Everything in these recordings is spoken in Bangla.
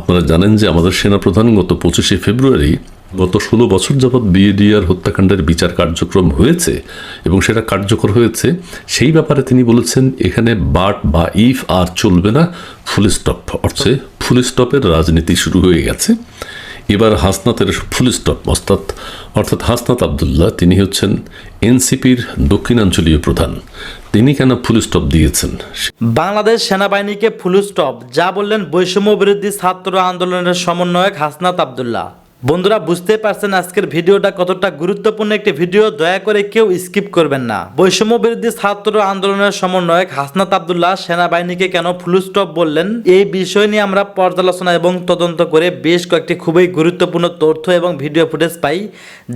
আপনারা জানেন যে আমাদের সেনাপ্রধান গত 25শে ফেব্রুয়ারি গত 16 বছর যাবৎ বিএডিআর হত্যাকাণ্ডের বিচার কার্যক্রম হয়েছে এবং সেটা কার্যকর হয়েছে। সেই ব্যাপারে তিনি বলেছেন এখানে বাট বা ইফ আর চলবে না, ফুল স্টপ। অর্থাৎ ফুল স্টপের রাজনীতি শুরু হয়ে গেছে। এবার হাসনাতের ফুল স্টপ অর্থাৎ হাসনাত আবদুল্লাহ, তিনি হচ্ছেন এনসিপির দক্ষিণাঞ্চলীয় প্রধান। তিনি কেন ফুল স্টপ দিয়েছেন? বাংলাদেশ সেনাবাহিনীকে ফুল স্টপ যা বললেন বৈষম্য বিরোধী ছাত্র আন্দোলনের সমন্বয়ক হাসনাত আবদুল্লাহ। বন্ধুরা, বুঝতে পারছেন আজকের ভিডিওটা কতটা গুরুত্বপূর্ণ একটি ভিডিও, দয়া করে কেউ স্কিপ করবেন না। বৈষম্য বিরোধী ছাত্র আন্দোলনের সমন্বয়ক হাসনাত আবদুল্লাহ সেনাবাহিনীকে কেন ফুল স্টপ বললেন, এই বিষয় নিয়ে আমরা পর্যালোচনা এবং তদন্ত করে বেশ কয়েকটি খুবই গুরুত্বপূর্ণ তথ্য এবং ভিডিও ফুটেজ পাই,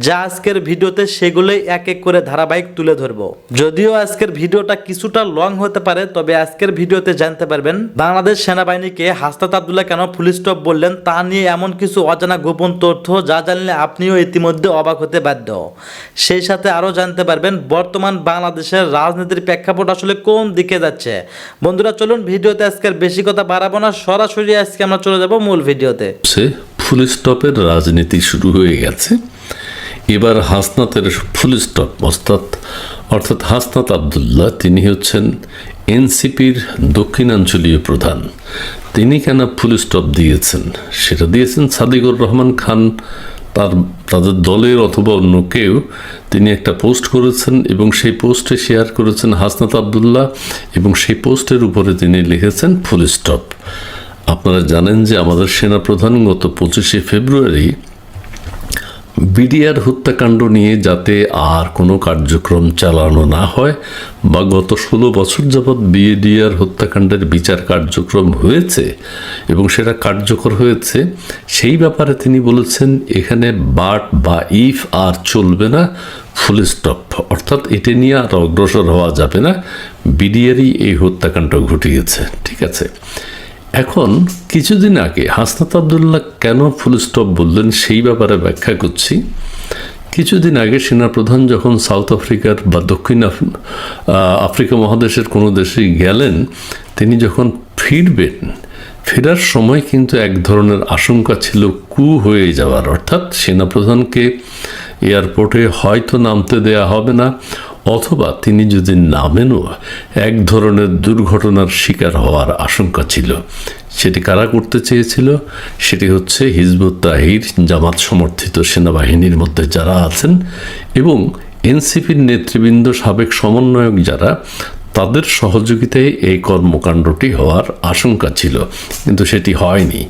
যা আজকের ভিডিওতে সেগুলোই এক এক করে ধারাবাহিক তুলে ধরবো। যদিও আজকের ভিডিওটা কিছুটা লং হতে পারে, তবে আজকের ভিডিওতে জানতে পারবেন বাংলাদেশ সেনাবাহিনীকে হাসনাত আবদুল্লাহ কেন ফুল স্টপ বললেন, তা নিয়ে এমন কিছু অজানা গোপন তথ্য যা জানলে আপনিও ইতিমধ্যে অবাক হতে বাধ্য। সেই সাথে আরও জানতে পারবেন বর্তমান বাংলাদেশের রাজনীতির প্রেক্ষাপট আসলে কোন দিকে যাচ্ছে। বন্ধুরা, চলুন ভিডিওতে আজকের বেশি কথা বাড়াবো না, সরাসরি আজকে আমরা চলে যাব মূল ভিডিওতে। ফুল স্টপের রাজনীতি শুরু হয়ে গেছে। এবার হাসনাতের ফুল স্টপ অর্থাৎ হাসনাত আবদুল্লাহ, তিনি হচ্ছেন এনসিপির দক্ষিণাঞ্চলীয় প্রধান। তিনি কেন ফুল স্টপ দিয়েছেন? সেটা দিয়েছেন সাদিকুর রহমান খান, তাদের দলের অথবা অন্য কেউ। তিনি একটা পোস্ট করেছেন এবং সেই পোস্টে শেয়ার করেছেন হাসনাত আবদুল্লাহ এবং সেই পোস্টের উপরে তিনি লিখেছেন ফুল স্টপ। আপনারা জানেন যে আমাদের সেনাপ্রধান গত 25শে ফেব্রুয়ারি বিডিআর হত্যাকাণ্ড নিয়ে যাতে আর কোনো কার্যক্রম চালানো না হয় বা গত 16 বছর যাবৎ বিডিআর হত্যাকাণ্ডের বিচার কার্যক্রম হয়েছে এবং সেটা কার্যকর হয়েছে, সেই ব্যাপারে তিনি বলেছেন এখানে বাট বা ইফ আর চলবে না, ফুল স্টপ। অর্থাৎ এটা নিয়ে আর অগ্রসর হওয়া যাবে না, বিডিআরই এই হত্যাকাণ্ড ঘটিয়েছে। ঠিক আছে, এখন কিছুদিন আগে হাসনাত আবদুল্লাহ কেন ফুল স্টপ বললেন সেই ব্যাপারে ব্যাখ্যা করছি। কিছুদিন আগে সেনাপ্রধান যখন সাউথ আফ্রিকার বা দক্ষিণ আফ্রিকা মহাদেশের কোনো দেশে গেলেন, তিনি যখন ফেরার সময় কিন্তু এক ধরনের আশঙ্কা ছিল কু হয়ে যাওয়ার। অর্থাৎ সেনাপ্রধানকে এয়ারপোর্টে হয়তো নামতে দেয়া হবে না, অথবা তিনি যদি নামেনও এক ধরনের দুর্ঘটনার শিকার হওয়ার আশঙ্কা ছিল। সেটি কারা করতে চেয়েছিল? সেটি হচ্ছে হিজবুত তাহরির, জামাত সমর্থিত সেনাবাহিনীর মধ্যে যারা আছেন এবং এনসিপির নেতৃবৃন্দ, সাবেক সমন্বয়ক যারা, তাদের সহযোগিতায় এই কর্মকাণ্ডটি হওয়ার আশঙ্কা ছিল, কিন্তু সেটি হয়নি।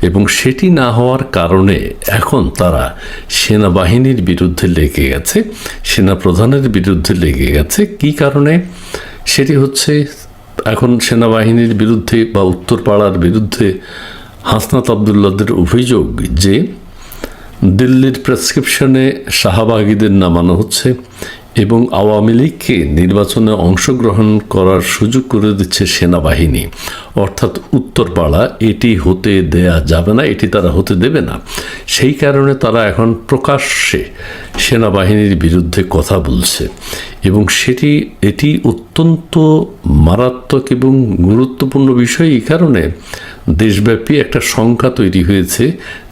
এবং সেটি না হওয়ার কারণে এখন তারা সেনাবাহিনীর বিরুদ্ধে লেগে গেছে, সেনাপ্রধানের বিরুদ্ধে লেগে গেছে। কি কারণে? সেটি হচ্ছে এখন সেনাবাহিনীর বিরুদ্ধে বা উত্তরপাড়ার বিরুদ্ধে হাসনাত আবদুল্লাহদের অভিযোগ যে দিল্লির প্রেসক্রিপশনে শাহবাগীদের নামানো হচ্ছে এবং আওয়ামী লীগকে নির্বাচনে অংশগ্রহণ করার সুযোগ করে দিচ্ছে সেনাবাহিনী। অর্থাৎ উত্তরপাড়া এটি হতে দেয়া যাবে না, এটি তারা হতে দেবে না। সেই কারণে তারা এখন প্রকাশ্যে সেনাবাহিনীর বিরুদ্ধে কথা বলছে এবং এটি অত্যন্ত মারাত্মক এবং গুরুত্বপূর্ণ বিষয়। এই কারণে দেশব্যাপী একটা শঙ্কা তৈরি হয়েছে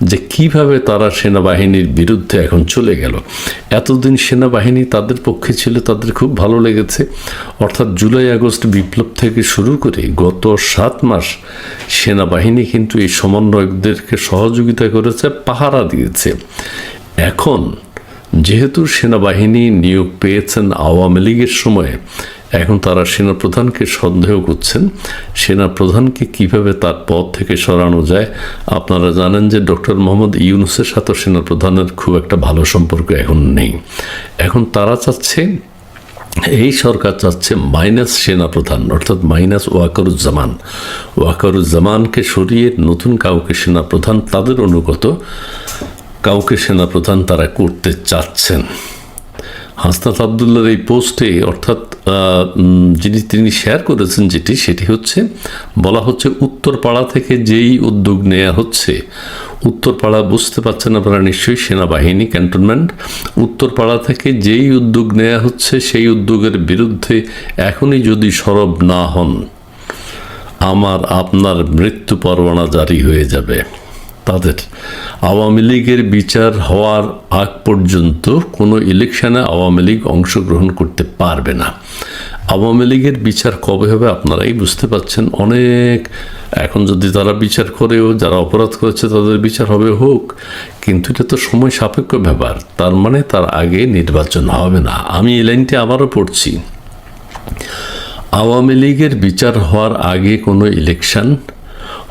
যে কিভাবে তারা সেনাবাহিনীর বিরুদ্ধে এখন চলে গেল। এতদিন সেনাবাহিনী তাদের পক্ষে ছিল, তাদের খুব ভালো লেগেছে। অর্থাৎ জুলাই আগস্ট বিপ্লব থেকে শুরু করে গত 7 মাস সেনাবাহিনী কিন্তু এই সমন্বয়কদেরকে সহযোগিতা করেছে, পাহারা দিয়েছে। এখন যেহেতু সেনাবাহিনী নিয়োগ পেয়েছেন আওয়ামী লীগের সময়ে, এখন তারা সেনাপ্রধানকে সন্দেহ করছেন সেনাপ্রধানকে কিভাবে তার পদ থেকে সরানো যায়। আপনারা জানেন যে ডক্টর মোহাম্মদ ইউনূসের সাথে সেনাপ্রধানের খুব একটা ভালো সম্পর্ক এখন নেই। এখন তারা চাচ্ছে, এই সরকার চাচ্ছে মাইনাস সেনাপ্রধান, অর্থাৎ মাইনাস ওয়াকারুজ্জামানকে সরিয়ে নতুন কাউকে সেনাপ্রধান, তাদের অনুগত কাউকে সেনাপ্রধান তারা করতে চাচ্ছেন। হাসনাত আবদুল্লাহর এই পোস্টে, অর্থাৎ তিনি শেয়ার করেছেন সেটি হচ্ছে, বলা হচ্ছে উত্তরপাড়া থেকে যেই উদ্যোগ নেওয়া হচ্ছে, উত্তরপাড়া বুঝতে পারছেন আপনারা নিশ্চয়ই, সেনাবাহিনী ক্যান্টনমেন্ট, উত্তরপাড়া থেকে যেই উদ্যোগ নেওয়া হচ্ছে সেই উদ্যোগের বিরুদ্ধে এখনই যদি সরব না হন, আপনার মৃত্যু পরোয়ানা জারি হয়ে যাবে। তাদের আওয়ামী লীগের বিচার হওয়ার আগ পর্যন্ত কোনো ইলেকশনে আওয়ামী লীগ অংশগ্রহণ করতে পারবে না। আওয়ামী লীগের বিচার কবে হবে আপনারাই বুঝতে পারছেন। অনেক এখন যদি তারা বিচার করেও, যারা অপরাধ করেছে তাদের বিচার হবে, হোক, কিন্তু এটা তো সময় সাপেক্ষ ব্যাপার। তার মানে তার আগে নির্বাচন হবে না। আমি এই লাইনটি আবারও পড়ছি, আওয়ামী লীগের বিচার হওয়ার আগে কোনো ইলেকশন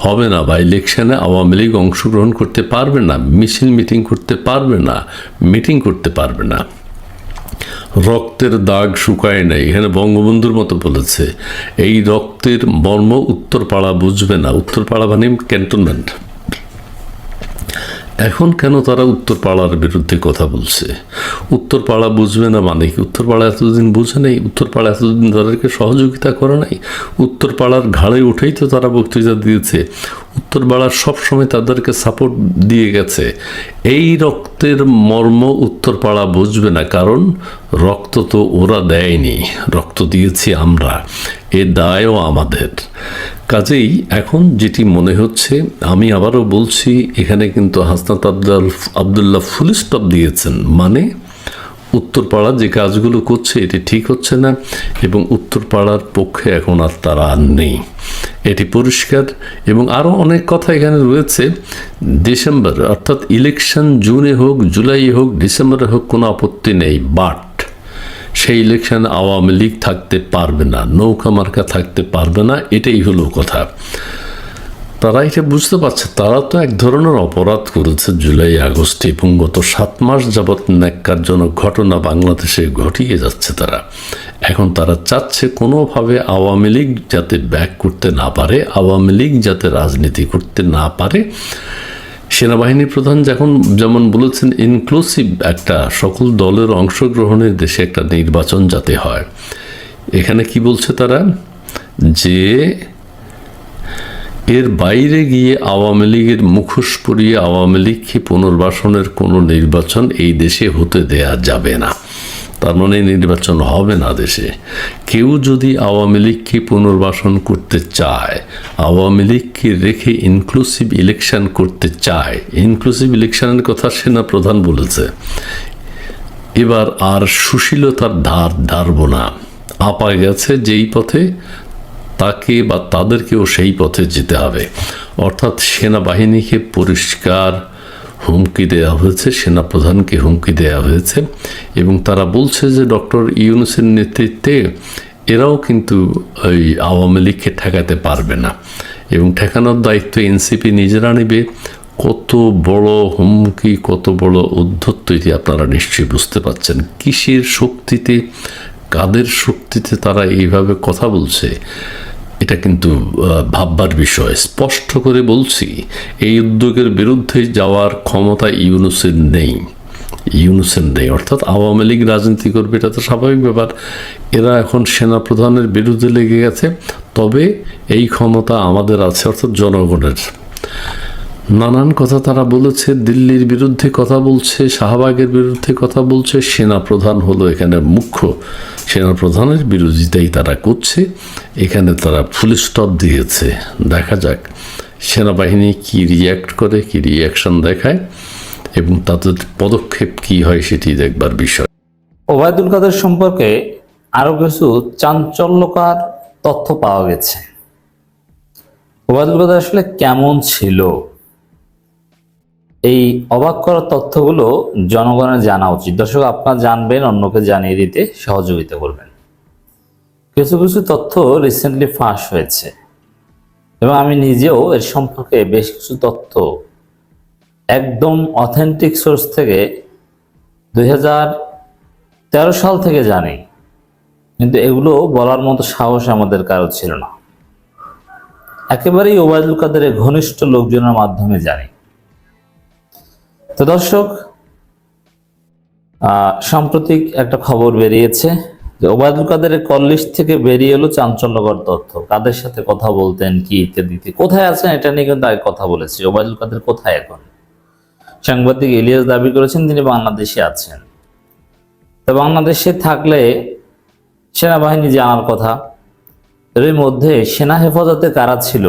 হবে না, বা ইলেকশনে আওয়ামী লীগ অংশগ্রহণ করতে পারবে না, মিছিল মিটিং করতে পারবে না, মিটিং করতে পারবে না। রক্তের দাগ শুকায় নাই, এখানে বঙ্গবন্ধুর মতো বলেছে। এই রক্তের মর্ম উত্তরপাড়া বুঝবে না। উত্তরপাড়া মানে ক্যান্টনমেন্ট। এখন কেন তারা উত্তরপাড়ার বিরুদ্ধে কথা বলছে? উত্তরপাড়া বুঝবে না মানে কি? উত্তরপাড়া এতদিন বুঝে নেই? উত্তরপাড়া এতদিন তাদেরকে সহযোগিতা করে নাই? উত্তরপাড়ার ঘাড়ে উঠেই তো তারা বক্তৃতা দিয়েছে। উত্তরপাড়ার সবসময় তাদেরকে সাপোর্ট দিয়ে গেছে। এই রক্তের মর্ম উত্তরপাড়া বুঝবে না, কারণ রক্ত তো ওরা দেয়নি, রক্ত দিয়েছি আমরা, এ দায়ও আমাদের। কাজেই এখন যেটি মনে হচ্ছে, আমি আবারও বলছি, এখানে কিন্তু হাসনাত আবদুল্লাহ ফুল স্টপ দিয়েছেন, মানে উত্তরপাড়া যে কাজগুলো করছে এটি ঠিক হচ্ছে না, এবং উত্তরপাড়ার পক্ষে এখন আর তারা আর নেই, এটি পরিষ্কার। এবং আরও অনেক কথা এখানে রয়েছে। ডিসেম্বর অর্থাৎ ইলেকশন জুনে হোক, জুলাই হোক, ডিসেম্বরে হোক, কোনো আপত্তি নেই, বাট সেই ইলেকশনে আওয়ামী লীগ থাকতে পারবে না, নৌকা মার্কা থাকতে পারবে না, এটাই হলো কথা। তারা এটা বুঝতে পারছে, তারা তো এক ধরনের অপরাধ করেছে জুলাই আগস্টে, এবং গত 7 মাস যাবৎ ন্যাক্কারজনক ঘটনা বাংলাদেশে ঘটিয়ে যাচ্ছে তারা। এখন তারা চাচ্ছে কোনোভাবে আওয়ামী লীগ যাতে ব্যাক করতে না পারে, আওয়ামী লীগ যাতে রাজনীতি করতে না পারে। সেনাবাহিনী প্রধান যেমন বলেছেন, ইনক্লুসিভ একটা সকল দলের অংশগ্রহণের দেশে একটা নির্বাচন যাতে হয়। এখানে কি বলছে তারা, যে এর বাইরে গিয়ে আওয়ামী লীগের মুখোশ পরিয়ে আওয়ামী লীগকে পুনর্বাসনের কোনো নির্বাচন এই দেশে হতে দেয়া যাবে না। তার মানে নির্বাচন হবে না দেশে। কেউ যদি আওয়ামী লীগকে পুনর্বাসন করতে চায়, আওয়ামী লীগকে রেখে ইনক্লুসিভ ইলেকশন করতে চায়, ইনক্লুসিভ ইলেকশনের কথা সেনা প্রধান বলেছে, এবার আর সুশীলতার ধারব না। আপা গেছে যেই পথে, তাকে বা তাদেরকেও সেই পথে যেতে হবে। অর্থাৎ সেনাবাহিনীকে পরিষ্কার হুমকি দেওয়া হয়েছে, সেনাপ্রধানকে হুমকি দেওয়া হয়েছে, এবং তারা বলছে যে ডক্টর ইউনূসের নেতৃত্বে এরাও কিন্তু ওই আওয়ামী লীগকে ঠেকাতে পারবে না, এবং ঠেকানোর দায়িত্ব এনসিপি নিজেরা নেবে। কত বড় হুমকি, কত বড় উদ্ধত্ত, এটি আপনারা নিশ্চয়ই বুঝতে পারছেন। কিসের শক্তিতে, কাদের শক্তিতে তারা এইভাবে কথা বলছে, এটা কিন্তু ভাববার বিষয়। স্পষ্ট করে বলছি, এই উদ্যোগের বিরুদ্ধে যাওয়ার ক্ষমতা ইউনূসের নেই, অর্থাৎ আওয়ামী লীগ রাজনীতি করবে, এটা তো স্বাভাবিক ব্যাপার। এরা এখন সেনাপ্রধানের বিরুদ্ধে লেগে গেছে, তবে এই ক্ষমতা আমাদের আছে, অর্থাৎ জনগণের। নানান কথা তারা বলেছে, দিল্লির বিরুদ্ধে কথা বলছে, শাহবাগের বিরুদ্ধে কথা বলছে। সেনাপ্রধান হলো এখানে মুখ্য, সেনাপ্রধানের বিরোধিতাই তারা করছে। এখানে তারা ফুল স্টপ দিয়েছে। দেখা যাক সেনাবাহিনী কি রিয়্যাক্ট করে, কি রিয়াকশন দেখায়, এবং তাদের পদক্ষেপ কি হয় সেটি দেখবার বিষয়। ওবায়দুল কাদের সম্পর্কে আরো কিছু চাঞ্চল্যকর তথ্য পাওয়া গেছে। ওবায়দুল কাদের আসলে কেমন ছিল, এই অবাক করার তথ্যগুলো জনগণের জানা উচিত। দর্শক, আপনারা জানবেন, অন্যকে জানিয়ে দিতে সহযোগিতা করবেন। কিছু কিছু তথ্য রিসেন্টলি ফাঁস হয়েছে, এবং আমি নিজেও এর সম্পর্কে বেশ কিছু তথ্য একদম অথেন্টিক সোর্স থেকে 2013 সাল থেকে জানি, কিন্তু এগুলো বলার মতো সাহস আমাদের কারো ছিল না। একেবারেই ওবায়দুল কাদেরের ঘনিষ্ঠ লোকজনের মাধ্যমে জানি। তো দর্শক, সাম্প্রতিক একটা খবর বেরিয়েছে যে ওবায়দুল কাদেরের কল লিস্ট থেকে বেরিয়ে এলো চাঞ্চল্যকর তথ্য। কাদের সাথে কথা বলতেন, কি ইত্যাদি, কোথায় আছেন, এটা নিয়ে কিন্তু আগে কথা বলেছি। ওবায়দুল কাদের কোথায় এখন? সাংবাদিক ইলিয়াস দাবি করেছেন তিনি বাংলাদেশে আছেন। তো বাংলাদেশে থাকলে সেনাবাহিনী জানার কথা। এর মধ্যে সেনা হেফাজতে কারা ছিল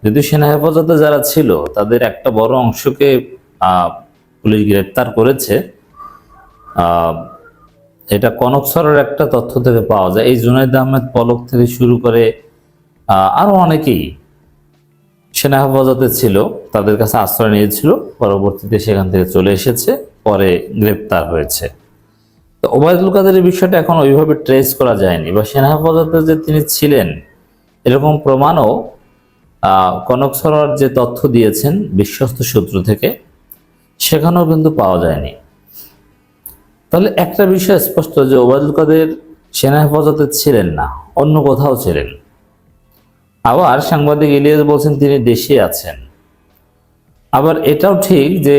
যদিও সেনা হেফাজতে যারা ছিল তাদের একটা বড় অংশকে পুলিশ গ্রেপ্তার করেছে। এটা কনকসরের একটা তথ্য থেকে পাওয়া যায়। এই জুনাইদ আহমেদ পলক থেকে শুরু করে আরো অনেকেই সেনা হেফাজতে ছিল, তাদের কাছে আশ্রয় নিয়েছিল, পরবর্তীতে সেখান থেকে চলে এসেছে, পরে গ্রেপ্তার হয়েছে। তো ওবায়দুল কাদেরের বিষয়টা এখন ওইভাবে ট্রেস করা যায়নি, বা সেনা হেফাজতে যে তিনি ছিলেন এরকম প্রমাণও কনক সরোয়ার যে তথ্য দিয়েছেন বিশ্বস্ত সূত্র থেকে সেখানেও কিন্তু পাওয়া যায়নি। তাহলে একটা বিষয় স্পষ্ট যে ওবায়দুল কাদের সেনা হেফাজতে ছিলেন না, অন্য কোথাও ছিলেন। আবার সাংবাদিক ইলিয়াস বলছেন তিনি দেশে আছেন। আবার এটাও ঠিক যে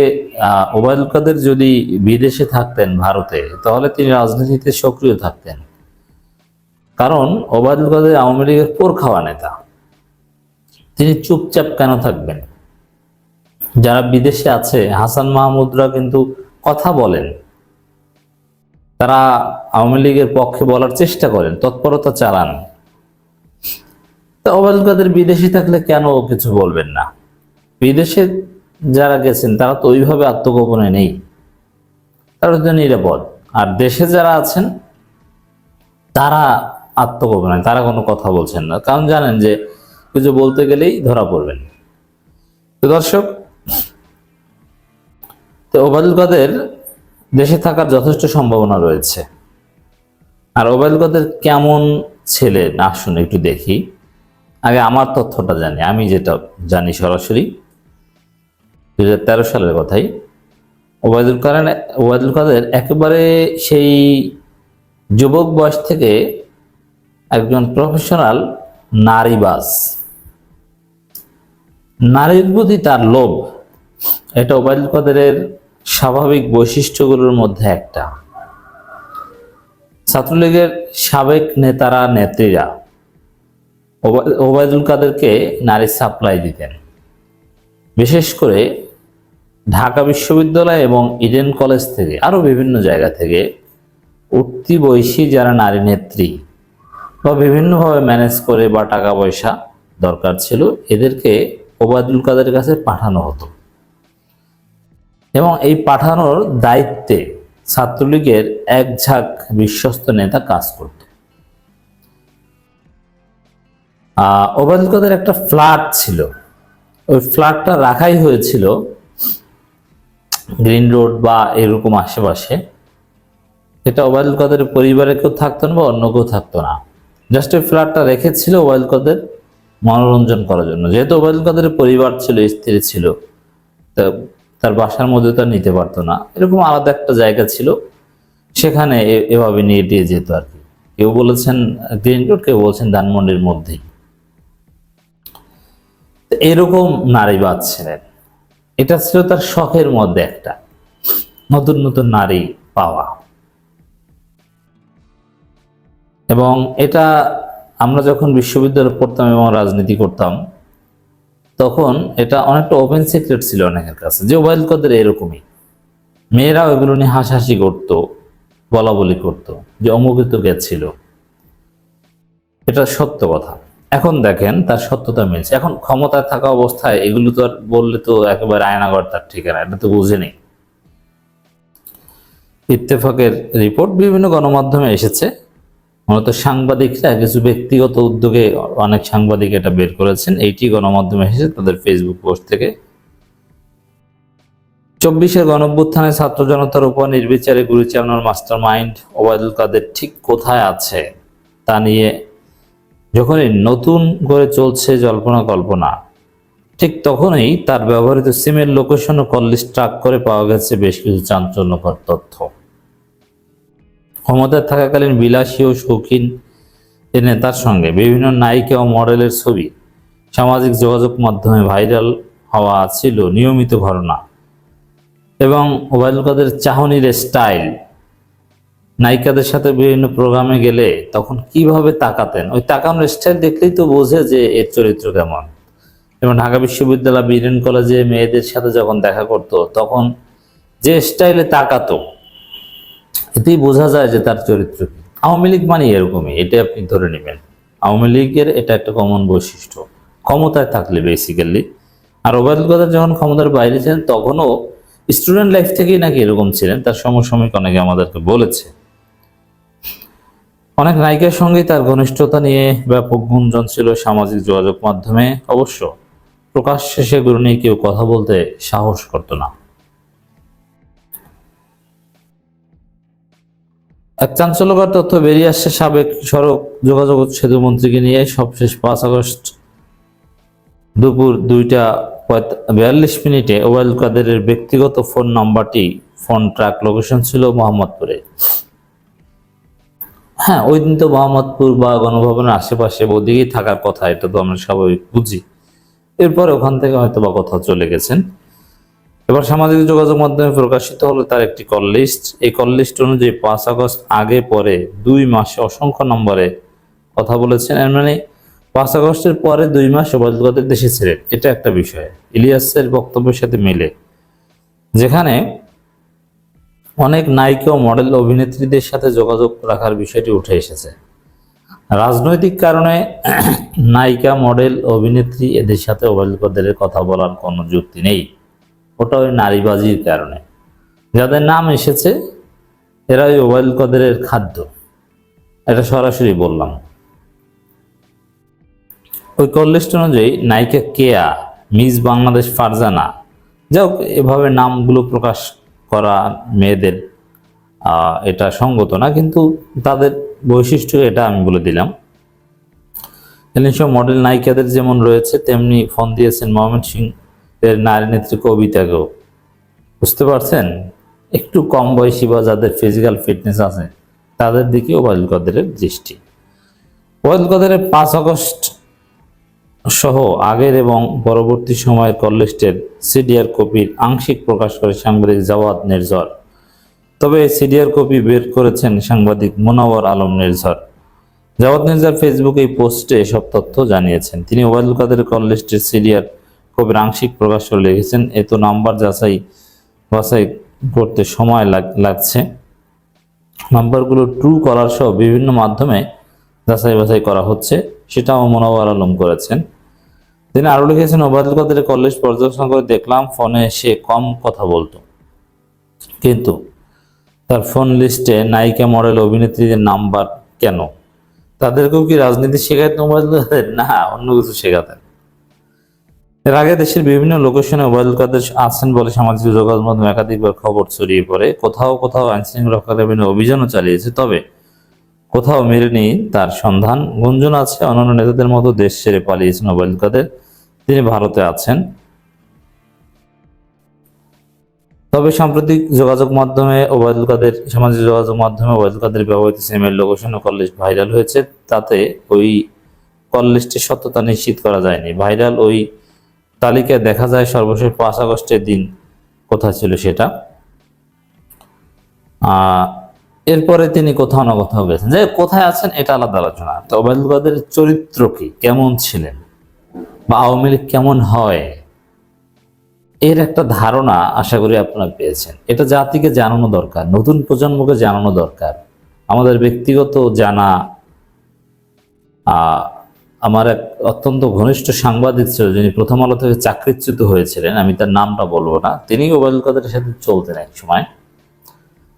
ওবায়দুল কাদের যদি বিদেশে থাকতেন ভারতে, তাহলে তিনি রাজনীতিতে সক্রিয় থাকতেন। কারণ ওবায়দুল কাদের আওয়ামী লীগের পোর খাওয়া নেতা, তিনি চুপচাপ কেন থাকবেন? যারা বিদেশে আছে হাসান মাহমুদরা কিন্তু কথা বলেন, তারা আওয়ামী লীগের পক্ষে বলার চেষ্টা করেন, তৎপরতা চালান। তা ওবায়দুল কাদের বিদেশে থাকলে কেন কিছু বলবেন না? বিদেশে যারা গেছেন তারা তো ওইভাবে আত্মগোপনে নেই, তারা তো নিরাপদ। আর দেশে যারা আছেন তারা আত্মগোপনে, তারা কোনো কথা বলছেন না, কারণ জানেন যে কিছু বলতে গেলেই ধরা পড়বেন। তো দর্শক, তো ওবায়দুল কাদের দেশে থাকার যথেষ্ট সম্ভাবনা রয়েছে। আর ওবায়দুল কাদের কেমন ছেলে আসুন একটু দেখি। আগে আমার তথ্যটা জানি, আমি যেটা জানি সরাসরি 2013 সালের কথাই। ওবায়দুল কাদের একেবারে সেই যুবক বয়স থেকে একজন প্রফেশনাল নারীবাজ। নারীর প্রতি তার লোভ, এটা ওবায়দুল কাদেরের স্বাভাবিক বৈশিষ্ট্যগুলোর মধ্যে একটা। ছাত্রলীগের সাবেক নেতারা নেত্রীরা ওবায়দুল কাদেরকে নারী সাপ্লাই দিতেন। বিশেষ করে ঢাকা বিশ্ববিদ্যালয় এবং ইডেন কলেজ থেকে আরো বিভিন্ন জায়গা থেকে উঠতি বয়সী যারা নারী নেত্রী বা বিভিন্নভাবে ম্যানেজ করে বা টাকা পয়সা দরকার ছিল, এদেরকে ওবায়দুল কাদের কাছে পাঠানো হতো। এবং এই পাঠানোর দায়িত্বে ছাত্রলীগের এক ঝাঁক বিশ্বস্ত নেতা কাজ করত। ওবায়দুল কাদের একটা ফ্ল্যাট ছিল, ওই ফ্ল্যাটটা রাখাই হয়েছিল গ্রিন রোড বা এরকম আশেপাশে। এটা ওবায়দুল কাদের পরিবারে কেউ থাকতো না বা অন্য কেউ থাকতো না, জাস্ট ওই ফ্ল্যাটটা রেখেছিল ওবায়দুল কাদের মনোরঞ্জন করার জন্য। যেহেতু ওবায়দুল কাদের পরিবার ছিল, স্ত্রী ছিল, তার বাসার মধ্যে তো নিতে পারতো না, এরকম আলাদা একটা জায়গা ছিল, সেখানে এভাবে নিয়ে দিয়ে যেত আর কি। কেউ বলেছেন গ্রিন রোড, কেউ বলছেন ধানমন্ডির মধ্যেই। এরকম নারীবাদ ছিলেন। এটা ছিল তার শখের মধ্যে একটা, নতুন নতুন নারী পাওয়া। এবং এটা আমরা যখন বিশ্ববিদ্যালয়ে পড়তাম এবং রাজনীতি করতাম, তখন এটা অনেকটা ওপেন সিক্রেট ছিল অনেকের কাছে যে ওবায়দুল কাদের এরকমই। মেয়েরাও এগুলো নিয়ে হাসাহাসি করতো, বলা বলি করতো যে অমুকে তো গেছিল। এটা সত্য কথা। এখন দেখেন তার সত্যতা মিলছে। এখন ক্ষমতায় থাকা অবস্থায় এগুলো তো আর বললে তো একেবারে আয়নাঘর তার ঠিকানা, এটা তো বুঝেনি। ইত্তেফাকের রিপোর্ট বিভিন্ন গণমাধ্যমে এসেছে, মূলত সাংবাদিকরা কিছু ব্যক্তিগত উদ্যোগে অনেক সাংবাদিক এটা বের করেছেন। এইটি গণমাধ্যমে এসেছে তাদের ফেসবুক পোস্ট থেকে। 24-এর গণঅভ্যুত্থানে ছাত্র জনতার উপর নির্বিচারে গুলি চালানোর মাস্টার মাইন্ড ওবায়দুল কাদের ঠিক কোথায় আছে তা নিয়ে যখনই নতুন করে চলছে জল্পনা কল্পনা, ঠিক তখনই তার ব্যবহৃত সিমের লোকেশন ও কল লিস্ট ট্র্যাক করে পাওয়া গেছে বেশ কিছু চাঞ্চল্যকর তথ্য। ক্ষমতায় থাকাকালীন বিলাসী ও শৌখিন নেতার সঙ্গে বিভিন্ন নায়িকা ও মডেলের ছবি সামাজিক যোগাযোগ মাধ্যমে ভাইরাল হওয়া ছিল নিয়মিত ঘটনা। এবং ওবায়দুল কাদের চাহনির স্টাইল, নায়িকাদের সাথে বিভিন্ন প্রোগ্রামে গেলে তখন কিভাবে তাকাতেন, ওই তাকানোর স্টাইল দেখলেই তো বোঝে যে এর চরিত্র কেমন। এবং ঢাকা বিশ্ববিদ্যালয় ইডেন কলেজে মেয়েদের সাথে যখন দেখা করত, তখন যে স্টাইলে তাকাতো, এতেই বোঝা যায় যে তার চরিত্র কি। আওয়ামী লীগ মানে এরকমই, এটা আপনি ধরে নেবেন। আওয়ামী লীগের এটা একটা কমন বৈশিষ্ট্য, ক্ষমতায় থাকলে বেসিক্যালি। আর ওবায়দুল কাদের যখন ক্ষমতার বাইরে ছিলেন তখনও স্টুডেন্ট লাইফ থেকেই নাকি এরকম ছিলেন, তার সমসাময়িক অনেকে আমাদেরকে বলেছে। অনেক নায়িকার সঙ্গেই তার ঘনিষ্ঠতা নিয়ে ব্যাপক গুঞ্জন ছিল সামাজিক যোগাযোগ মাধ্যমে। অবশ্য প্রকাশ্যে সেগুলো নিয়ে কেউ কথা বলতে সাহস করত না। এক চাঞ্চল্যকর তথ্য বেরিয়ে আসছে সাবেক সড়ক যোগাযোগ সেতু মন্ত্রীকে নিয়ে। সবশেষ 5 আগস্ট দুপুর 2:42 ওবায়দুল কাদেরের ব্যক্তিগত ফোন নাম্বারটি ফোন ট্র্যাক লোকেশন ছিল মোহাম্মদপুরে। হ্যাঁ, ওই দিন তো মোহাম্মদপুর বা গণভবনের আশেপাশে ওদিকেই থাকার কথা, এটা তো আমরা স্বাভাবিক বুঝি। এরপরে ওখান থেকে হয়তো বা কোথাও চলে গেছেন। এবার সামাজিক যোগাযোগ মাধ্যমে প্রকাশিত হলো তার একটি কল লিস্ট। এই কল লিস্ট অনুযায়ী 5 আগস্ট আগে পরে 2 মাসে অসংখ্য নম্বরে কথা বলেছেন। এর মানে 5 আগস্টের পরে 2 মাস ওবায়দুল কাদের দেশে ছিলেন, এটা একটা বিষয় ইলিয়াসের বক্তব্যের সাথে মিলে, যেখানে অনেক নায়িকা ও মডেল অভিনেত্রীদের সাথে যোগাযোগ রাখার বিষয়টি উঠে এসেছে। রাজনৈতিক কারণে নায়িকা, মডেল, অভিনেত্রী এদের সাথে ওবায়দুল কাদেরের কথা বলার কোনো যুক্তি নেই। ওটা ওই নারীবাজির কারণে যাদের নাম এসেছে এরাই ওবায়দুল কাদেরের খাদ্য, এটা সরাসরি বললাম। ওই কল লিস্ট অনুযায়ী নায়িকা কেয়া, মিস বাংলাদেশ ফারজানা, যাই হোক এভাবে নামগুলো প্রকাশ করা মেয়েদের এটা সঙ্গত না, কিন্তু তাদের বৈশিষ্ট্য এটা আমি বলে দিলাম। সব মডেল নায়িকাদের যেমন রয়েছে তেমনি ফোন দিয়েছেন ময়মনসিংহ এর নারী নেত্রী কবিতাকেও। বুঝতে পারছেন, একটু কম বয়সী বা যাদের ফিজিক্যাল ফিটনেস আছে তাদের দিকে ওবায়দুল কাদেরের দৃষ্টি। ওবায়দুল কাদেরের 5 আগস্ট সহ আগের এবং পরবর্তী সময়ের কল লিস্টের সিডিআর কপির আংশিক প্রকাশ করে সাংবাদিক জাওয়াদ নির্ঝর। তবে এই সিডিআর কপি বের করেছেন সাংবাদিক মুনাওয়ার আলম নির্ঝর। জাওয়াদ নির্ঝর ফেসবুকে এই পোস্টে এসব তথ্য জানিয়েছেন। তিনি ওবায়দুল কাদেরের কল লিস্টের সিডিআর কবির আংশিক প্রকাশ করে লিখেছেন, এত নাম্বার বাছাই করতে সময় লাগছে। নাম্বারগুলো ট্রু কলার সহ বিভিন্ন মাধ্যমে বাছাই করা হচ্ছে, সেটাও মুনাওয়ার আলম করেছেন। তিনি আরো লিখেছেন, ওবায়দুল কাদেরের কল লিস্ট পর্যবেক্ষণ করে দেখলাম ফোনে সে কম কথা বলতো, কিন্তু তার ফোন লিস্টে নায়িকা, মডেল, অভিনেত্রীদের নাম্বার কেন? তাদেরকেও কি রাজনীতি শেখাতেন ওবায়দুল কাদের? না, অন্য কিছু শেখাতেন। এর আগে দেশের বিভিন্ন লোকেশনে ওবায়দুল কাদের আছেন বলে সামাজিক যোগাযোগ মাধ্যমে একাধিকবার খবর ছড়িয়ে পড়ে। কোথাও আইনশৃঙ্খলা রক্ষাকারী বাহিনী অভিযানও চালিয়েছে, তবে কোথাও মেলেনি তার সন্ধান। গুঞ্জন আছে অন্যান্য নেতাদের মতো দেশ ছেড়ে পালিয়েছেন ওবায়দুল কাদের, তিনি ভারতে আছেন। তবে সাম্প্রতিক সামাজিক যোগাযোগ মাধ্যমে ওবায়দুল কাদের ব্যবহৃত সিমের লোকেশন ও কল লিস্ট ভাইরাল হয়েছে। তাতে ওই কল লিস্টের সত্যতা নিশ্চিত করা যায়নি। ভাইরাল ওই তালিকায় দেখা যায় সর্বশেষ 5 আগস্টের দিন কোথায় ছিল সেটা। এরপরে তিনি কোথাও না কোথাও গেছেন, যে কোথায় আছেন এটা আলাদা আলোচনা। তো ওবায়দুল কাদের চরিত্র কি, কেমন ছিলেন, বা আওয়ামী লীগ কেমন হয়, এর একটা ধারণা আশা করি আপনারা পেয়েছেন। এটা জাতিকে জানানো দরকার, নতুন প্রজন্মকে জানানো দরকার। আমাদের ব্যক্তিগত জানা, আমার এক অত্যন্ত ঘনিষ্ঠ সাংবাদিক ছিল যিনি প্রথম আলো থেকে চাকরিচ্যুত হয়েছিলেন, আমি তার নামটা বলবো না, তিনি ওবায়দুল কাদেরের সাথে চলতেন এক সময়।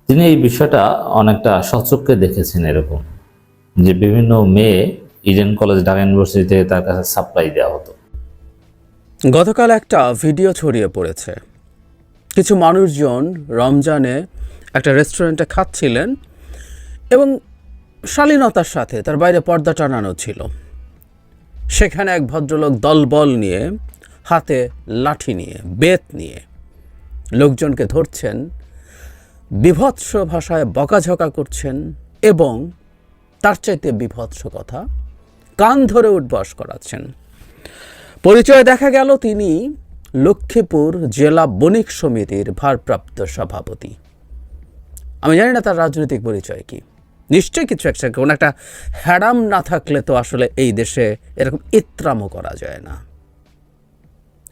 তিনি এই বিষয়টা অনেকটা সচক্ষে দেখেছেন, এরকম যে বিভিন্ন মেয়ে ইডেন কলেজ, ঢাকা ইউনিভার্সিটি থেকে তার কাছে সাপ্লাই দেওয়া হতো। গতকাল একটা ভিডিও ছড়িয়ে পড়েছে। কিছু মানুষজন রমজানে একটা রেস্টুরেন্টে খাচ্ছিলেন এবং শালীনতার সাথে তার বাইরে পর্দা টানানো ছিল। সেখানে এক ভদ্রলোক দলবল নিয়ে, হাতে লাঠি নিয়ে, বেত নিয়ে লোকজনকে ধরছেন, বিভৎস ভাষায় বকাঝকা করছেন এবং তার চাইতে বিভৎস কথা, কান ধরে উঠবস করাচ্ছেন। পরিচয় দেখা গেল তিনি লক্ষ্মীপুর জেলা বণিক সমিতির ভারপ্রাপ্ত সভাপতি। আমি জানি না তার রাজনৈতিক পরিচয় কি, নিশ্চয়ই কিছু একটা, কোনো একটা হ্যাডাম না থাকলে তো আসলে এই দেশে এরকম ইত্রামো করা যায় না।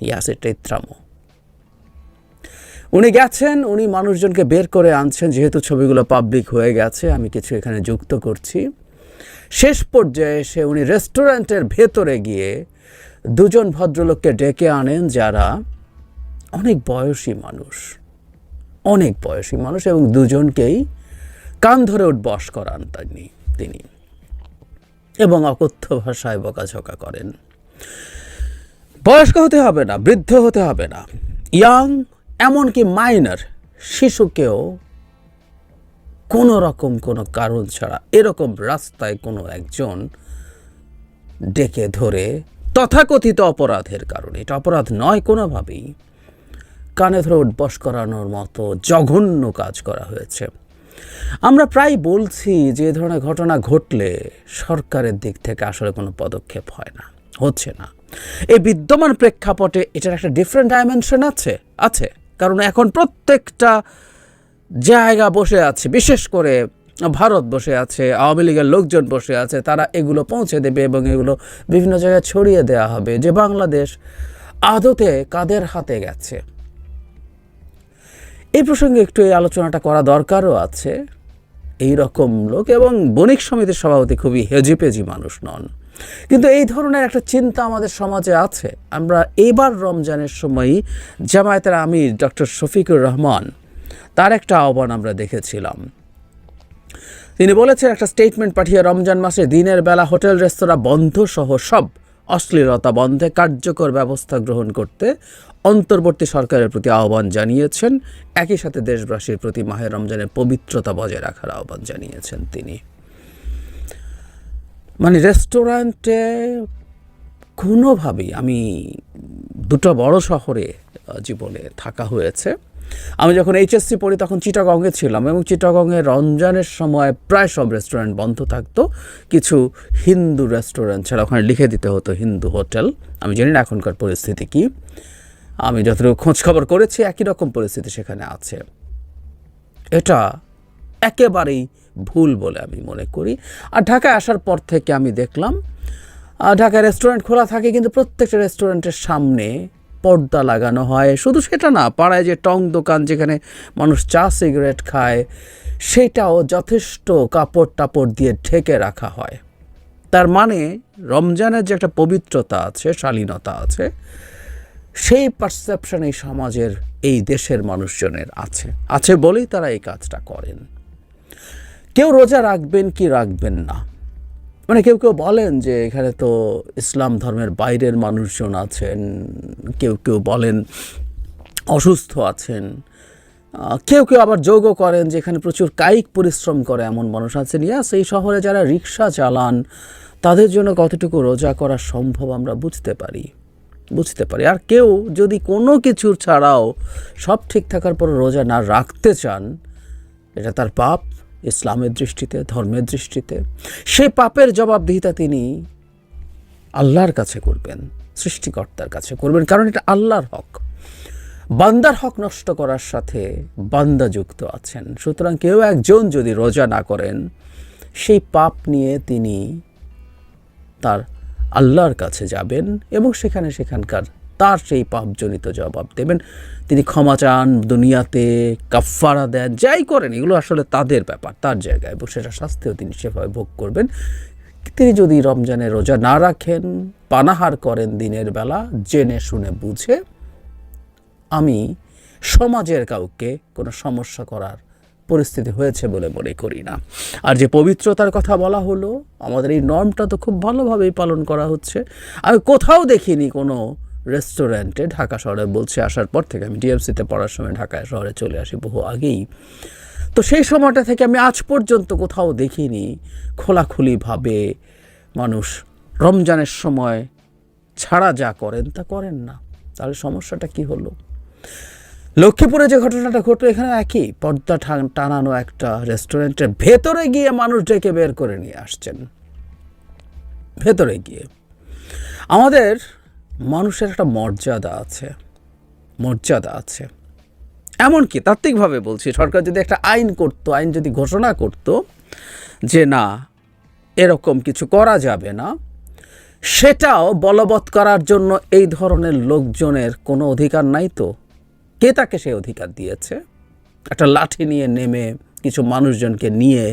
ইয়াস, এটা ইত্রামো। উনি গেছেন, উনি মানুষজনকে বের করে আনছেন, যেহেতু ছবিগুলো পাবলিক হয়ে গেছে আমি কিছু এখানে যুক্ত করছি। শেষ পর্যায়ে এসে উনি রেস্টুরেন্টের ভেতরে গিয়ে দুজন ভদ্রলোককে ডেকে আনেন যারা অনেক বয়সী মানুষ এবং দুজনকেই কান ধরে উঠবস করান তিনি এবং অকথ্য ভাষায় বকাঝকা করেন। বয়স্ক হতে হবে না, বৃদ্ধ হতে হবে না, ইয়াং এমনকি মাইনর শিশুকেও কোনো রকম কোনো কারণ ছাড়া এরকম রাস্তায় কোনো একজন ডেকে ধরে তথাকথিত অপরাধের কারণে, এটা অপরাধ নয় কোনোভাবেই, কানে ধরে উঠবস করানোর মতো জঘন্য কাজ করা হয়েছে। আমরা প্রায় বলছি যে এ ধরনের ঘটনা ঘটলে সরকারের দিক থেকে আসলে কোনো পদক্ষেপ হচ্ছে না। এই বিদ্যমান প্রেক্ষাপটে এটার একটা ডিফারেন্ট ডাইমেনশন আছে কারণ এখন প্রত্যেকটা জায়গা বসে আছে, বিশেষ করে ভারত বসে আছে, আওয়ামী লীগের লোকজন বসে আছে, তারা এগুলো পৌঁছে দেবে এবং এগুলো বিভিন্ন জায়গায় ছড়িয়ে দেওয়া হবে যে বাংলাদেশ আদতে কাদের হাতে গেছে। এই প্রসঙ্গে একটু এই আলোচনাটা করা দরকারও আছে। এই রকম লোক এবং বণিক সমিতির সভাপতি খুবই হেজিপেজি মানুষ নন, কিন্তু এই ধরনের একটা চিন্তা আমাদের সমাজে আছে। আমরা এইবার রমজানের সময়ই জামায়াতের আমির ডক্টর শফিকুর রহমান তার একটা আহ্বান আমরা দেখেছিলাম। তিনি বলেছেন, একটা স্টেটমেন্ট পাঠিয়ে রমজান মাসে দিনের বেলা হোটেল রেস্তোরাঁ বন্ধ সহ সব অশ্লীলতা বন্ধে কার্যকর ব্যবস্থা গ্রহণ করতে অন্তর্বর্তী সরকারের প্রতি আহ্বান জানিয়েছেন। একই সাথে দেশবাসীর প্রতি মাহে রমজানের পবিত্রতা বজায় রাখার আহ্বান জানিয়েছেন তিনি। মানে রেস্টুরেন্টে কোনোভাবেই, আমি দুটো বড় শহরে জীবনে থাকা হয়েছে। আমি যখন এইচএসসি পড়ি তখন চিটাগংয়ে ছিলাম এবং চিটাগংয়ে রমজানের সময় প্রায় সব রেস্টুরেন্ট বন্ধ থাকতো, কিছু হিন্দু রেস্টুরেন্ট ছাড়া ওখানে লিখে দিতে হতো হিন্দু হোটেল। আমি জানি না এখনকার পরিস্থিতি কি, আমি যতটুকু খোঁজখবর করেছি একই রকম পরিস্থিতি সেখানে আছে। এটা একেবারেই ভুল বলে আমি মনে করি। আর ঢাকায় আসার পর থেকে আমি দেখলাম ঢাকায় রেস্টুরেন্ট খোলা থাকে, কিন্তু প্রত্যেকটা রেস্টুরেন্টের সামনে পর্দা লাগানো হয়। শুধু সেটা না, পাড়ায় যে টং দোকান যেখানে মানুষ চা সিগারেট খায় সেটাও যথেষ্ট কাপড় টাপড় দিয়ে ঢেকে রাখা হয়। তার মানে রমজানের যে একটা পবিত্রতা আছে, শালীনতা আছে, সেই পারসেপশন এই সমাজের, এই দেশের মানুষজনের আছে বলেই তারা এই কাজটা করেন। কেউ রোজা রাখবেন কি রাখবেন না, মানে কেউ বলেন যে এখানে তো ইসলাম ধর্মের বাইরের মানুষজন আছেন, কেউ বলেন অসুস্থ আছেন, কেউ আবার যোগও করেন যে এখানে প্রচুর কায়িক পরিশ্রম করে এমন মানুষ আছেন। এই শহরে যারা রিক্সা চালান তাদের জন্য কতটুকু রোজা করা সম্ভব আমরা বুঝতে পারি। আর কেউ যদি কোনো কিছু ছাড়াও সব ঠিক থাকার পর রোজা না রাখতে চান, এটা তার পাপ ইসলামের দৃষ্টিতে, ধর্মের দৃষ্টিতে। সেই পাপের জবাবদিহিতা তিনি আল্লাহর কাছে করবেন, সৃষ্টিকর্তার কাছে করবেন, কারণ এটা আল্লাহর হক। বান্দার হক নষ্ট করার সাথে বান্দা যুক্ত আছেন। সুতরাং কেউ একজন যদি রোজা না করেন, সেই পাপ নিয়ে তিনি তার আল্লাহর কাছে যাবেন এবং সেখানকার তার সেই পাপজনিত জবাব দেবেন। তিনি ক্ষমা চান, দুনিয়াতে কাফফারা দেন, যাই করেন এগুলো আসলে তাদের ব্যাপার, তার জায়গায়, এবং সেটা শাস্তিও তিনি সেভাবে ভোগ করবেন। তিনি যদি রমজানে রোজা না রাখেন, পানাহার করেন দিনের বেলা জেনে শুনে বুঝে, আমি সমাজের কাউকে কোনো সমস্যা করার পরিস্থিতি হয়েছে বলে মনে করি না। আর যে পবিত্রতার কথা বলা হলো, আমাদের এই নর্মটা তো খুব ভালোভাবেই পালন করা হচ্ছে। আমি কোথাও দেখিনি কোনো রেস্টুরেন্টে, ঢাকা শহরে বলছি, আসার পর থেকে, আমি ডিএমসিতে পড়ার সময় ঢাকা শহরে চলে আসি বহু আগেই, তো সেই সময়টা থেকে আমি আজ পর্যন্ত কোথাও দেখিনি খোলাখুলিভাবে মানুষ রমজানের সময় ছাড়া যা করেন তা করেন না। তাহলে সমস্যাটা কি হলো? লক্ষ্মীপুরে যে ঘটনাটা ঘটলো, এখানে একই পর্দা টানানো একটা রেস্টুরেন্টের ভেতরে গিয়ে মানুষ ডেকে বের করে নিয়ে আসছেন। ভেতরে গিয়ে আমাদের মানুষের একটা মর্যাদা আছে। এমনকি তাত্ত্বিকভাবে বলছি, সরকার যদি একটা আইন যদি ঘোষণা করত যে না এরকম কিছু করা যাবে না, সেটাও বলবৎ করার জন্য এই ধরনের লোকজনের কোনো অধিকার নাই। তো কে তাকে সেই অধিকার দিয়েছে? একটা লাঠি নিয়ে নেমে কিছু মানুষজনকে নিয়ে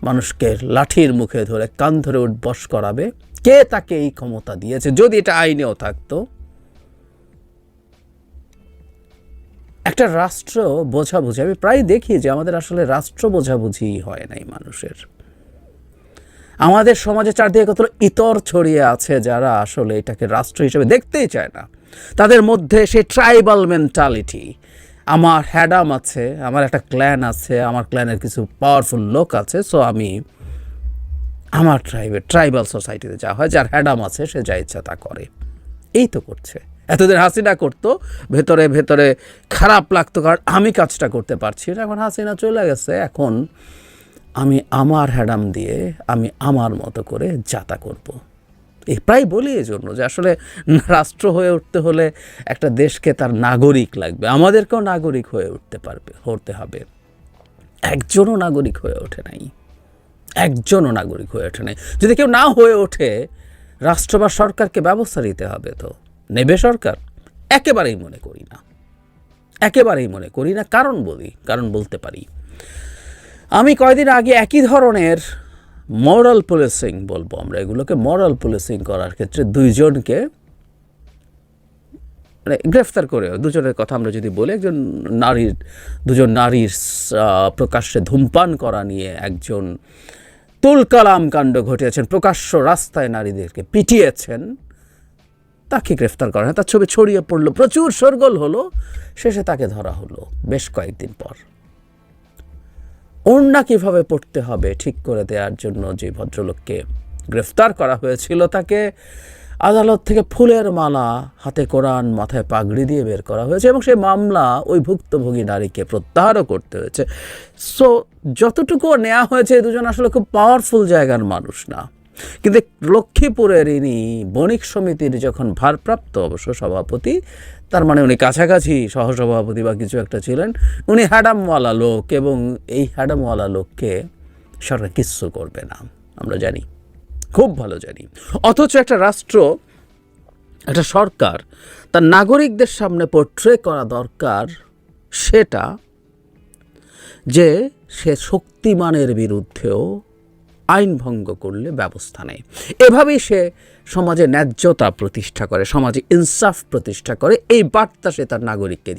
মানুষকে লাঠির মুখে ধরে কান ধরে উঠবস করাবে, কে তাকে এই ক্ষমতা দিয়েছে? যদি এটা আইনেও থাকতো, একটা রাষ্ট্র বোঝাবুঝি, আমি প্রায় দেখি যে আমাদের আসলে রাষ্ট্র বোঝাবুঝি হয় নাই মানুষের। আমাদের সমাজে চারদিকে কত ইতর ছড়িয়ে আছে যারা আসলে এটাকে রাষ্ট্র হিসেবে দেখতেই চায় না। তাদের মধ্যে সেই ট্রাইবাল মেন্টালিটি, আমার হ্যাডাম আছে, আমার একটা ক্ল্যান আছে, আমার ক্ল্যানের কিছু পাওয়ারফুল লোক আছে, সো আমি আমার ট্রাইবাল সোসাইটিতে যা হয়, যার হ্যাডাম আছে সে যা ইচ্ছা তা করে। এই তো করছে। এতদিন হাসিনা করতো, ভেতরে ভেতরে খারাপ লাগতো কারণ আমি কাজটা করতে পারছি না। এখন হাসিনা চলে গেছে, এখন আমি আমার হ্যাডাম দিয়ে আমি আমার মতো করে যাতা করব। এই প্রায় বলি এই জন্য যে আসলে রাষ্ট্র হয়ে উঠতে হলে একটা দেশকে তার নাগরিক লাগবে। আমাদেরকেও নাগরিক হতে হবে। একজনও নাগরিক হয়ে ওঠে নাই, একজনও নাগরিক হয়ে ওঠে নাই। যদি কেউ না হয়ে ওঠে, রাষ্ট্র বা সরকারকে ব্যবস্থা নিতে হবে। তো নেবে সরকার? একেবারেই মনে করি না, একেবারেই মনে করি না। কারণ বলতে পারি। আমি কয়েকদিন আগে একই ধরনের মরাল পুলিশিং বলবো আমরা এগুলোকে, মরাল পুলিশিং করার ক্ষেত্রে দুইজনকে মানে গ্রেফতার করে, দুজনের কথা আমরা যদি বলি, দুজন নারীর প্রকাশ্যে ধূমপান করা নিয়ে একজন তুলকালাম কাণ্ড ঘটিয়েছেন, প্রকাশ্য রাস্তায় নারীদেরকে পিটিয়েছেন, তাকে গ্রেফতার করা হয়। তার ছবি ছড়িয়ে পড়লো, প্রচুর শোরগোল হলো, শেষে তাকে ধরা হলো বেশ কয়েকদিন পর। ওড়না কীভাবে পড়তে হবে ঠিক করে দেওয়ার জন্য যে ভদ্রলোককে গ্রেফতার করা হয়েছিল, তাকে আদালত থেকে ফুলের মালা, হাতে কোরআন, মাথায় পাগড়ি দিয়ে বের করা হয়েছে এবং সেই মামলা ওই ভুক্তভোগী নারীকে প্রত্যাহারও করতে হয়েছে। সো যতটুকু নেওয়া হয়েছে, দুজন আসলে খুব পাওয়ারফুল জায়গার মানুষ না। কিন্তু লক্ষ্মীপুরের ইনি বণিক সমিতির যখন ভারপ্রাপ্ত অবশ্য সভাপতি, তার মানে উনি কাছাকাছি সহসভাপতি বা কিছু একটা ছিলেন, উনি হ্যাডামওয়ালা লোক এবং এই হ্যাডামওয়ালা লোককে সরকার কিচ্ছু করবে না, আমরা জানি, খুব ভালো জানি। অথচ একটা রাষ্ট্র, একটা সরকার তার নাগরিকদের সামনে পোর্ট্রে করা দরকার সেটা যে সে শক্তিমানের বিরুদ্ধেও আইন ভঙ্গ করলে ব্যবস্থা নেয়। এভাবেই সে সমাজে ন্যায্যতা প্রতিষ্ঠা করে, সমাজে ইনসাফ প্রতিষ্ঠা করে। এই বার্তা সে তার নাগরিককে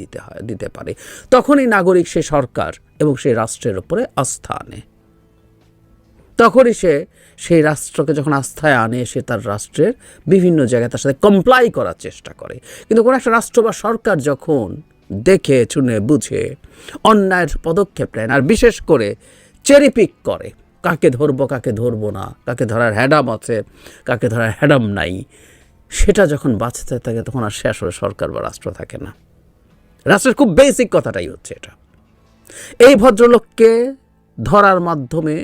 দিতে পারে। তখনই নাগরিক সে সরকার এবং সেই রাষ্ট্রের উপরে আস্থা আনে। তখনই সে সেই রাষ্ট্রকে যখন আস্থায় আনে, সে তার রাষ্ট্রের বিভিন্ন জায়গায় তার সাথে কমপ্লাই করার চেষ্টা করে। কিন্তু কোনো একটা রাষ্ট্র বা সরকার যখন দেখে শুনে বুঝে অন্যায়ের পদক্ষেপ নেয়, আর বিশেষ করে চেরিপিক করে, কাকে ধরবো কাকে ধরবো না, কাকে ধরার হ্যাডাম আছে কাকে ধরার হ্যাডাম নাই, সেটা যখন বাঁচতে থাকে তখন আর সে আসলে সরকার বা রাষ্ট্র থাকে না। রাষ্ট্রের খুব বেসিক কথাটাই হচ্ছে এটা। এই ভদ্রলোককে ধরার মাধ্যমে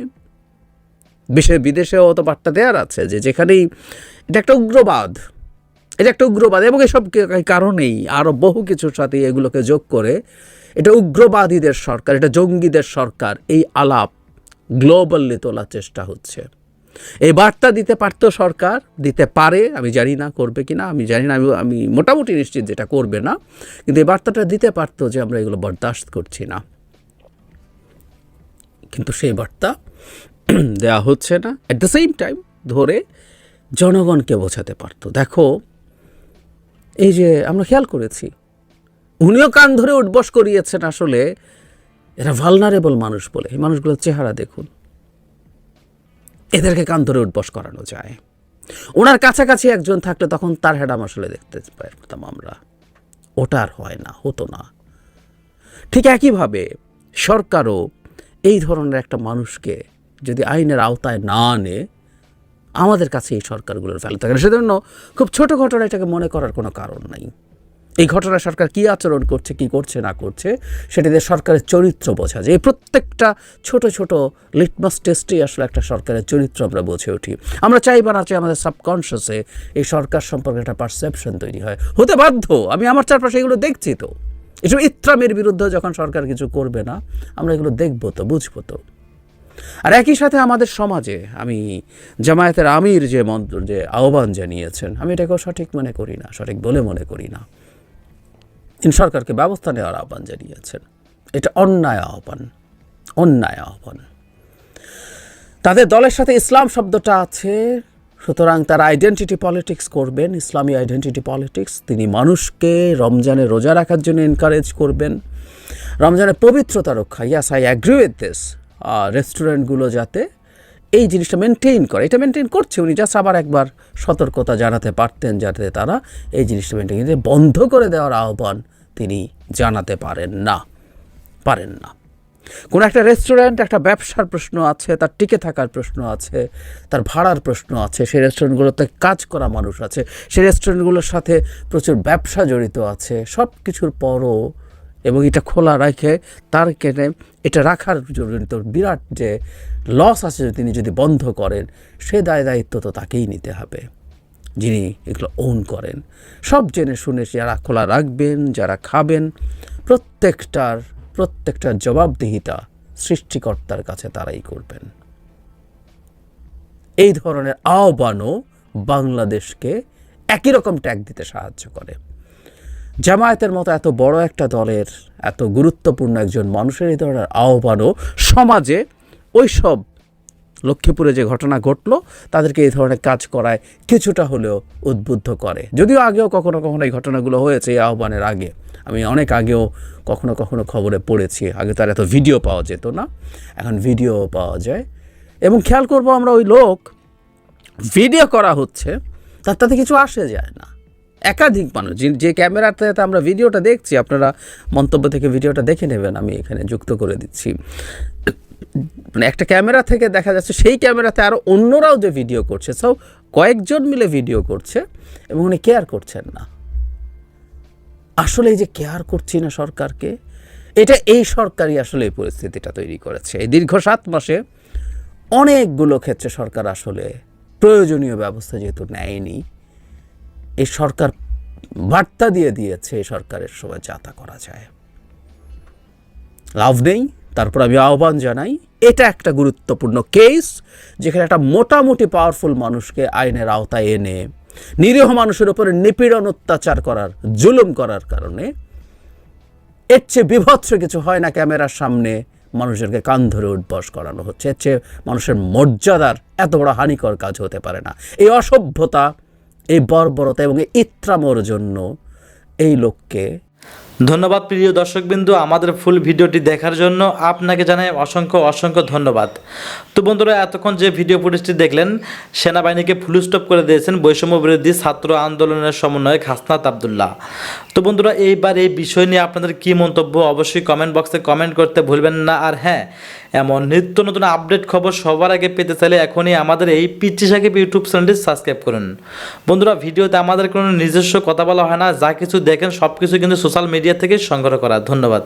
বিদেশেও তো বার্তা দেওয়ার আছে যে যেখানেই এটা একটা উগ্রবাদ, এবং এসব কারণেই আরও বহু কিছুর সাথে এগুলোকে যোগ করে এটা উগ্রবাদীদের সরকার, এটা জঙ্গিদের সরকার, এই আলাপ গ্লোবালি তোলার চেষ্টা হচ্ছে। এই বার্তা দিতে পারতো সরকার, দিতে পারে, আমি জানি না করবে কিনা, আমি জানি না, আমি মোটামুটি নিশ্চিত যেটা করবে না, কিন্তু এই বার্তাটা দিতে পারতো যে আমরা এগুলো বরদাস্ত করছি না। কিন্তু সেই বার্তা দেওয়া হচ্ছে না। অ্যাট দ্য সেম টাইম ধরে জনগণকে বোঝাতে পারতো, দেখো এই যে আমরা খেয়াল করেছি, উনিও কান ধরে উঠবস করিয়েছেন, আসলে এরা ভালনারেবল মানুষ বলে, এই মানুষগুলোর চেহারা দেখুন, এদেরকে কান ধরে উঠবস করানো যায়। ওনার কাছাকাছি একজন থাকলে তখন তার হ্যাডাম আসলে দেখতে পারতাম আমরা, ওটা আর হয় না, হতো না। ঠিক একইভাবে সরকারও এই ধরনের একটা মানুষকে যদি আইনের আওতায় না আনে, আমাদের কাছে এই সরকারগুলোর ভ্যালু থাকে না। সেজন্য খুব ছোট ঘটনা এটাকে মনে করার কোনো কারণ নাই। এই ঘটনায় সরকার কী আচরণ করছে, কি করছে না করছে, সেটাতে সরকারের চরিত্র বোঝা যায়। এই প্রত্যেকটা ছোট ছোট লিটমাস টেস্টেই আসলে একটা সরকারের চরিত্র আমরা বুঝে উঠি। আমরা চাই বা না চাই, আমাদের সাবকনশিয়াসে এই সরকার সম্পর্কে একটা পারসেপশন তৈরি হয়, হতে বাধ্য। আমি আমার চারপাশে এগুলো দেখছি, তো এসব ইত্রামের বিরুদ্ধে যখন সরকার কিছু করবে না, আমরা এগুলো দেখবো তো, বুঝবো তো। আর একই সাথে আমাদের সমাজে আমি জামায়াতের আমির যে আহ্বান জানিয়েছেন, আমি এটাকেও সঠিক মনে করি না, সঠিক বলে মনে করি না। তিনি সরকারকে ব্যবস্থা নেওয়ার আহ্বান জানিয়েছেন, এটা অন্যায় আহ্বান। তাদের দলের সাথে ইসলাম শব্দটা আছে, সুতরাং তার আইডেন্টিটি পলিটিক্স করবেন, ইসলামী আইডেন্টিটি পলিটিক্স। তিনি মানুষকে রমজানে রোজা রাখার জন্য এনকারেজ করবেন, রমজানের পবিত্রতা রক্ষা। ইয়াস, আই অ্যাগ্রি উইথ দিস। রেস্টুরেন্টগুলো যাতে এই জিনিসটা মেনটেন করে, এটা মেনটেন করছে। উনি জাস্ট আবার একবার সতর্কতা জানাতে পারতেন যাতে তারা এই জিনিসটা মেনটেন করে, বন্ধ করে দেওয়ার আহ্বান তিনি জানাতে পারেন না। কোনো একটা রেস্টুরেন্ট, একটা ব্যবসার প্রশ্ন আছে, তার টিকে থাকার প্রশ্ন আছে, তার ভাড়ার প্রশ্ন আছে, সেই রেস্টুরেন্টগুলোতে কাজ করা মানুষ আছে, সেই রেস্টুরেন্টগুলোর সাথে প্রচুর ব্যবসা জড়িত আছে। সব কিছুর পরও এবং এটা খোলা রেখে তার কেটে এটা রাখার জড়িত বিরাট যে লস আছে, তিনি যদি বন্ধ করেন, সে দায়িত্ব তো তাকেই নিতে হবে, যিনি এগুলো ওন করেন। সব জেনে শুনে যারা খোলা রাখবেন, যারা খাবেন, প্রত্যেকটার জবাবদিহিতা সৃষ্টিকর্তার কাছে তারাই করবেন। এই ধরনের আহ্বানও বাংলাদেশকে একই রকম ট্যাগ দিতে সাহায্য করে। জামায়াতের মতো এত বড় একটা দলের, এত গুরুত্বপূর্ণ একজন মানুষের এই ধরনের আহ্বানও সমাজে ওই সব লক্ষ্মীপুরে যে ঘটনা ঘটলো তাদেরকে এই ধরনের কাজ করায় কিছুটা হলেও উদ্বুদ্ধ করে। যদিও আগেও কখনো কখনো এই ঘটনাগুলো হয়েছে, এই আহ্বানের আগে আমি অনেক আগেও কখনো কখনো খবরে পড়েছি। আগে তার এত ভিডিও পাওয়া যেত না, এখন ভিডিও পাওয়া যায়। এবং খেয়াল করবো আমরা, ওই লোক ভিডিও করা হচ্ছে তাতে কিছু আসে যায় না। একাধিক মানুষ যে ক্যামেরাতে আমরা ভিডিওটা দেখছি, আপনারা মন্তব্য থেকে ভিডিওটা দেখে নেবেন, আমি এখানে যুক্ত করে দিচ্ছি। মানে একটা ক্যামেরা থেকে দেখা যাচ্ছে সেই ক্যামেরাতে আরও অন্যরাও যে ভিডিও করছে, সব কয়েকজন মিলে ভিডিও করছে এবং উনি কেয়ার করছেন না। আসলে এই যে কেয়ার করছি না সরকারকে, এটা এই সরকারই আসলে এই পরিস্থিতিটা তৈরি করেছে। এই দীর্ঘ 7 মাসে অনেকগুলো ক্ষেত্রে সরকার আসলে প্রয়োজনীয় ব্যবস্থা যেহেতু নেয়নি, এই সরকার বার্তা দিয়েছে এই সরকারের সময় যা তা করা যায়, লাভ নেই। তারপর আমি আহ্বান জানাই, এটা একটা গুরুত্বপূর্ণ কেস যেখানে একটা মোটামুটি পাওয়ারফুল মানুষকে আইনের আওতায় এনে নিরীহ মানুষের উপরে নিপীড়ন, অত্যাচার করার, জুলুম করার কারণে এর চেয়ে বিভৎস কিছু হয় না। ক্যামেরার সামনে মানুষদেরকে কান ধরে উঠবস করানো হচ্ছে, এর চেয়ে মানুষের মর্যাদার এত বড় হানিকর কাজ হতে পারে না। এই অসভ্যতা, এই বর্বরতা এবং এই ইত্রামোর জন্য এই লোককে ধন্যবাদ। প্রিয় দর্শকবিন্দু, আমাদের ফুল ভিডিওটি দেখার জন্য আপনাকে জানাই অসংখ্য ধন্যবাদ। তো বন্ধুরা, এতক্ষণ যে ভিডিও ফুটেজটি দেখলেন, সেনাবাহিনীকে ফুল স্টপ করে দিয়েছেন বৈষম্য বিরোধী ছাত্র আন্দোলনের সমন্বয়ক হাসনাত আবদুল্লাহ। তো বন্ধুরা, এইবার এই বিষয় নিয়ে আপনাদের কী মন্তব্য অবশ্যই কমেন্ট বক্সে কমেন্ট করতে ভুলবেন না। আর হ্যাঁ, এমন নিত্য নতুন আপডেট খবর সবার আগে পেতে চাইলে এখনই আমাদের এই পিচ্চি সাকিব ইউটিউব চ্যানেলটি সাবস্ক্রাইব করুন। বন্ধুরা, ভিডিওতে আমাদের কোনো নিজস্ব কথা বলা হয় না, যা কিছু দেখেন সব কিছু কিন্তু সোশ্যাল মিডিয়া থেকে সংগ্রহ করা। ধন্যবাদ।